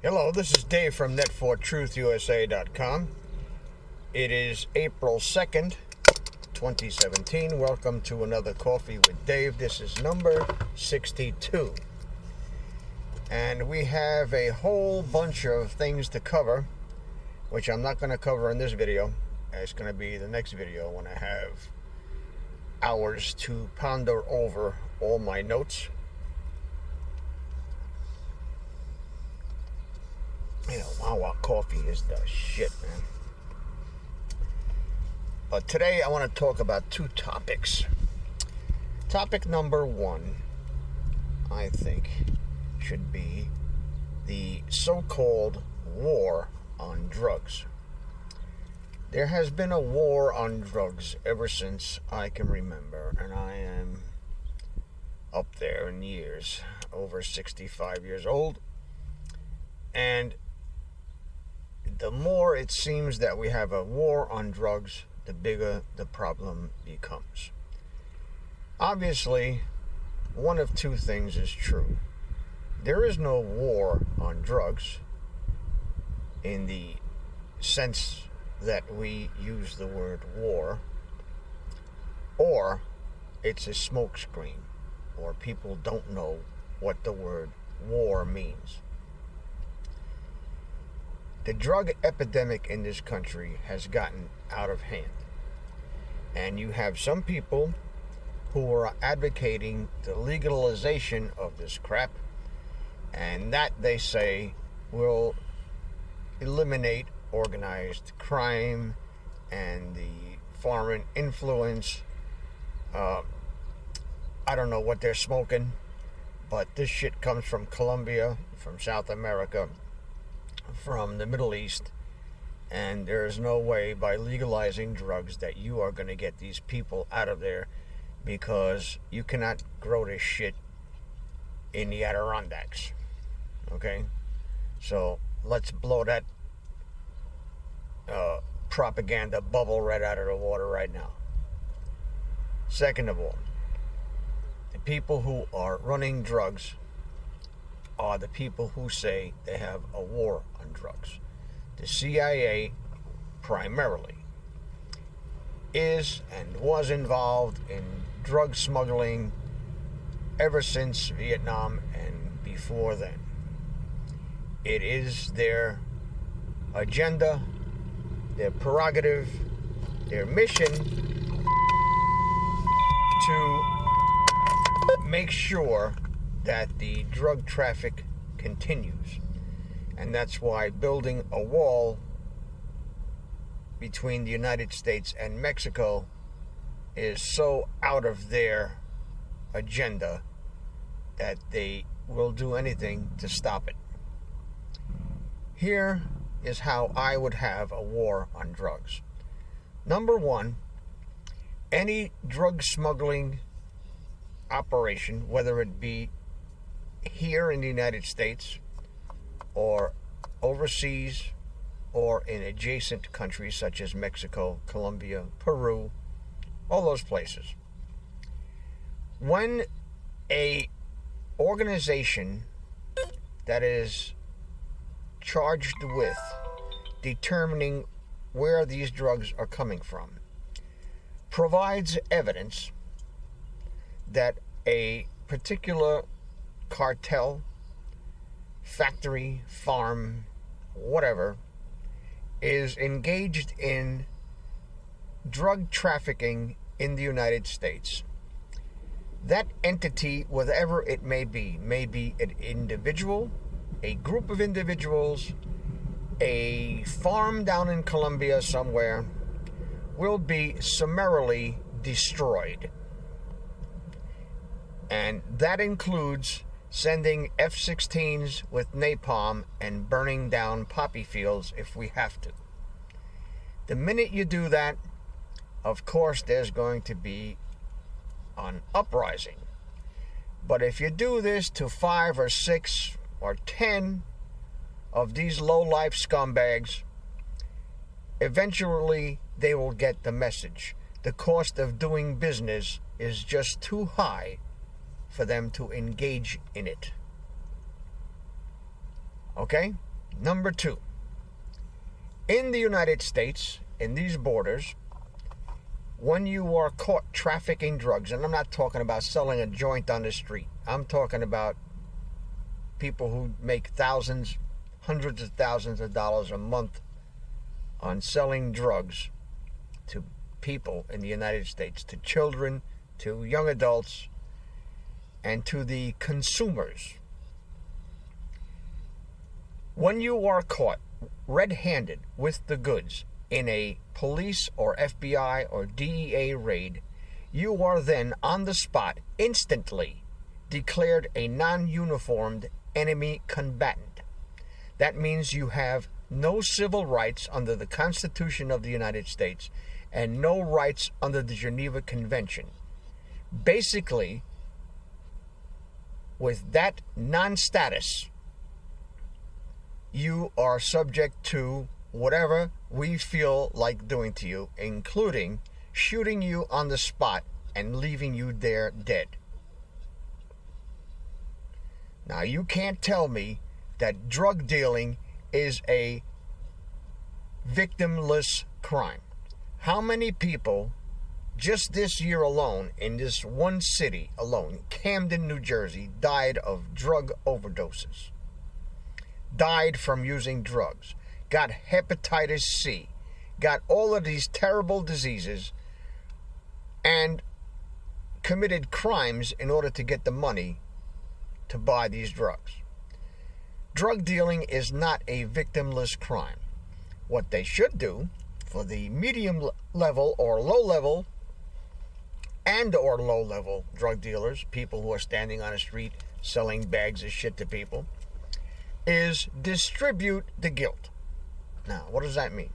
Hello, this is Dave from net4truthusa.com. It is April 2nd, 2017. Welcome to another Coffee with Dave. This is number 62. And we have a whole bunch of things to cover, which I'm not going to cover in this video. It's going to be the next video when I have hours to ponder over all my notes. You know, Wawa coffee is the shit, man. But today I want to talk about two topics. Topic number one, I think, should be the so-called war on drugs. There has been a war on drugs ever since I can remember, and I am up there in years, over 65 years old. And the more it seems that we have a war on drugs, the bigger the problem becomes. Obviously, one of two things is true. There is no war on drugs in the sense that we use the word war, or it's a smokescreen, or people don't know what the word war means. The drug epidemic in this country has gotten out of hand. And you have some people who are advocating the legalization of this crap, and that, they say, will eliminate organized crime and the foreign influence. I don't know what they're smoking, but this shit comes from Colombia, from South America, from the Middle East, and there's no way by legalizing drugs that you are going to get these people out of there, because you cannot grow this shit in the Adirondacks. Okay? So let's blow that propaganda bubble right out of the water right now. Second of all, the people who are running drugs are the people who say they have a war on drugs. The CIA primarily is and was involved in drug smuggling ever since Vietnam and before then. It is their agenda, their prerogative, their mission to make sure that the drug traffic continues. And that's why building a wall between the United States and Mexico is so out of their agenda that they will do anything to stop it. Here is how I would have a war on drugs. Number one, any drug smuggling operation, whether it be here in the United States or overseas or in adjacent countries such as Mexico, Colombia, Peru, all those places. When a organization that is charged with determining where these drugs are coming from provides evidence that a particular cartel, factory, farm, whatever, is engaged in drug trafficking in the United States. That entity, whatever it may be an individual, a group of individuals, a farm down in Colombia somewhere, will be summarily destroyed. And that includes sending F-16s with napalm and burning down poppy fields if we have to. The minute you do that, of course, there's going to be an uprising. But if you do this to 5 or 6 or 10 of these low-life scumbags, eventually they will get the message. The cost of doing business is just too high for them to engage in it. Okay? Number two, in the United States, in these borders, when you are caught trafficking drugs, and I'm not talking about selling a joint on the street, I'm talking about people who make thousands, hundreds of thousands of dollars a month on selling drugs to people in the United States, to children, to young adults, and to the consumers. When you are caught red-handed with the goods in a police or FBI or DEA raid, you are then on the spot instantly declared a non-uniformed enemy combatant. That means you have no civil rights under the Constitution of the United States and no rights under the Geneva Convention. Basically, with that non-status, you are subject to whatever we feel like doing to you, including shooting you on the spot and leaving you there dead. Now, you can't tell me that drug dealing is a victimless crime. How many people, just this year alone, in this one city alone, Camden, New Jersey, died of drug overdoses? Died from using drugs, got hepatitis C, got all of these terrible diseases, and committed crimes in order to get the money to buy these drugs. Drug dealing is not a victimless crime. What they should do for the medium level or low level or low level drug dealers, people who are standing on the street selling bags of shit to people, is distribute the guilt. Now, what does that mean?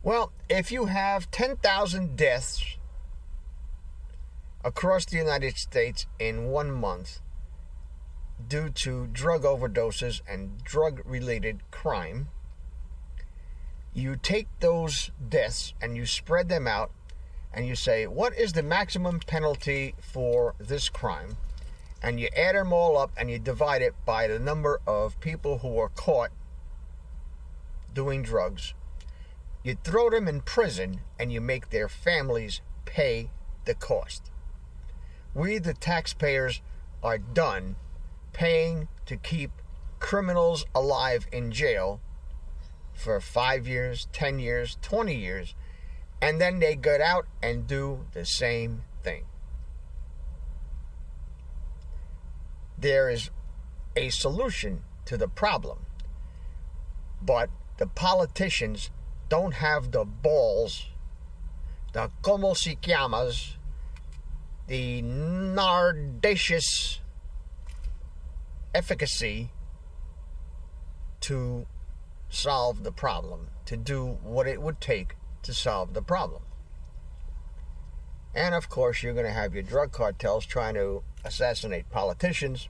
Well, if you have 10,000 deaths across the United States in 1 month due to drug overdoses and drug-related crime, you take those deaths and you spread them out and you say, what is the maximum penalty for this crime? And you add them all up and you divide it by the number of people who are caught doing drugs. You throw them in prison and you make their families pay the cost. We, the taxpayers, are done paying to keep criminals alive in jail for 5 years, 10 years, 20 years, and then they get out and do the same thing. There is a solution to the problem, but the politicians don't have the balls, the como se llamas, the nardacious efficacy to solve the problem, to do what it would take to solve the problem. And of course, you're going to have your drug cartels trying to assassinate politicians,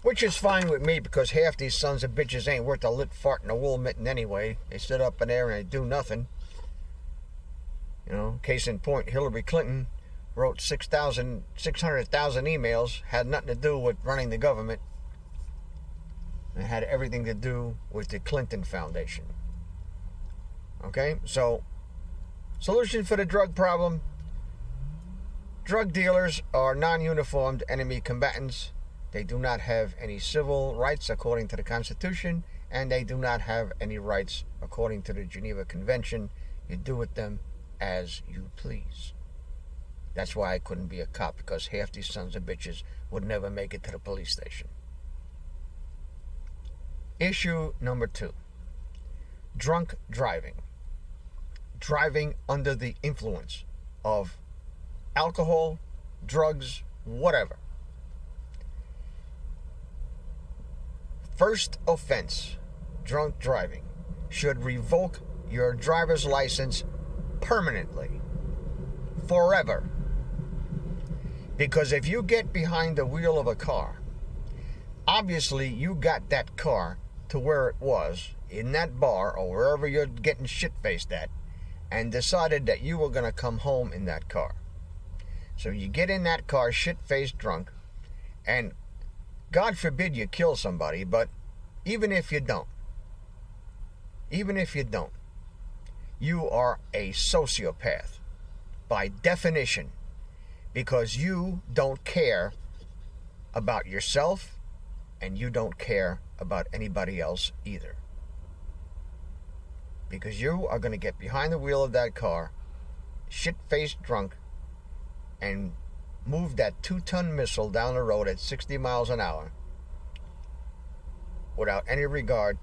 which is fine with me because half these sons of bitches ain't worth a lit fart in a wool mitten anyway. They sit up in there and they do nothing. You know, case in point, Hillary Clinton wrote 600,000 emails, had nothing to do with running the government. It had everything to do with the Clinton Foundation. Okay, so solution for the drug problem: drug dealers are non-uniformed enemy combatants. They do not have any civil rights according to the Constitution, and they do not have any rights according to the Geneva Convention. You do with them as you please. That's why I couldn't be a cop, because half these sons of bitches would never make it to the police station. Issue number 2. Drunk driving. Driving under the influence of alcohol, drugs, whatever. First offense, drunk driving, should revoke your driver's license permanently, forever. Because if you get behind the wheel of a car, obviously you got that car to where it was, in that bar or wherever you're getting shit-faced at, and decided that you were going to come home in that car. So you get in that car shit-faced drunk, and God forbid you kill somebody, but even if you don't, you are a sociopath by definition, because you don't care about yourself and you don't care about anybody else either. Because you are going to get behind the wheel of that car, shit-faced drunk, and move that 2-ton missile down the road at 60 miles an hour without any regard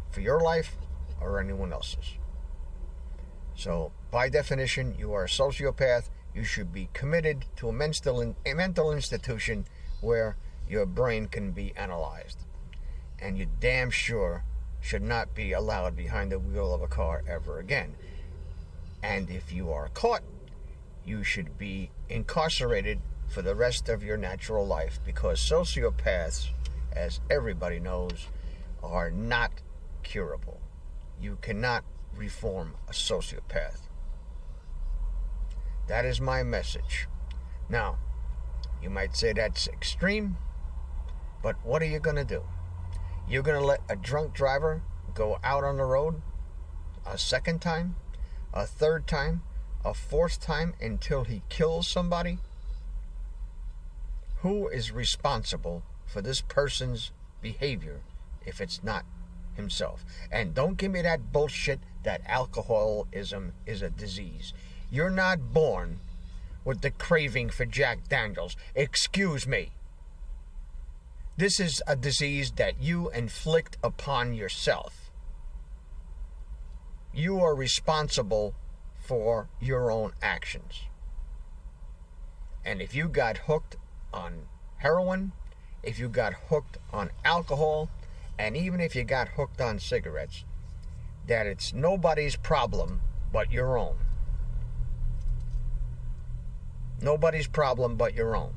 for your life or anyone else's. So, by definition, you are a sociopath. You should be committed to a mental institution where your brain can be analyzed. And you damn sure should not be allowed behind the wheel of a car ever again. And if you are caught, you should be incarcerated for the rest of your natural life, because sociopaths, as everybody knows, are not curable. You cannot reform a sociopath. That is my message. Now, you might say that's extreme, but what are you going to do? You're going to let a drunk driver go out on the road a second time, a third time, a fourth time until he kills somebody? Who is responsible for this person's behavior if it's not himself? And don't give me that bullshit that alcoholism is a disease. You're not born with the craving for Jack Daniels. Excuse me. This is a disease that you inflict upon yourself. You are responsible for your own actions. And if you got hooked on heroin, if you got hooked on alcohol, and even if you got hooked on cigarettes, that it's nobody's problem but your own. Nobody's problem but your own.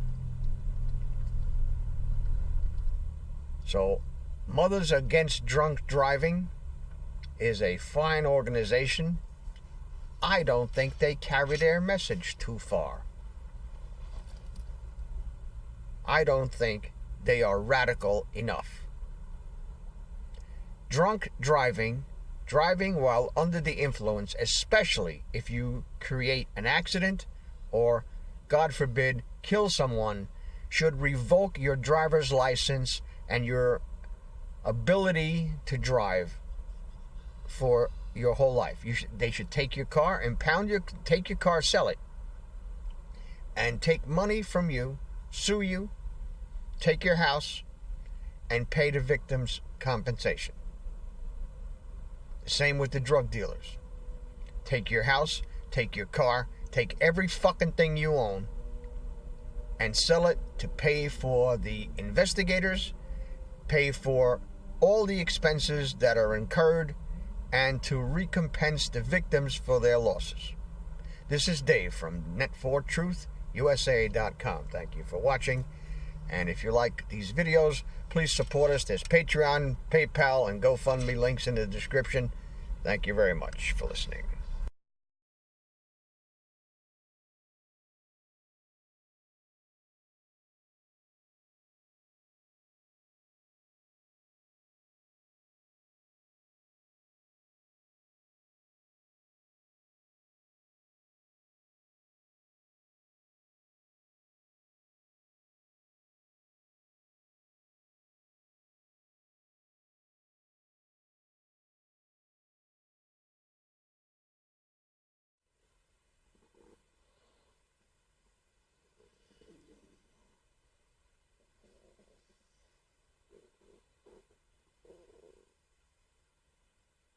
So, Mothers Against Drunk Driving is a fine organization. I don't think they carry their message too far. I don't think they are radical enough. Drunk driving while under the influence, especially if you create an accident or, God forbid, kill someone, should revoke your driver's license and your ability to drive for your whole life. They should take your car, take your car, sell it, and take money from you, sue you, take your house, and pay the victims compensation. Same with the drug dealers. Take your house, take your car, take every fucking thing you own, and sell it to pay for the investigators, pay for all the expenses that are incurred, and to recompense the victims for their losses. This is Dave from net4truthusa.com. Thank you for watching. And if you like these videos, please support us. There's Patreon, PayPal, and GoFundMe links in the description. Thank you very much for listening.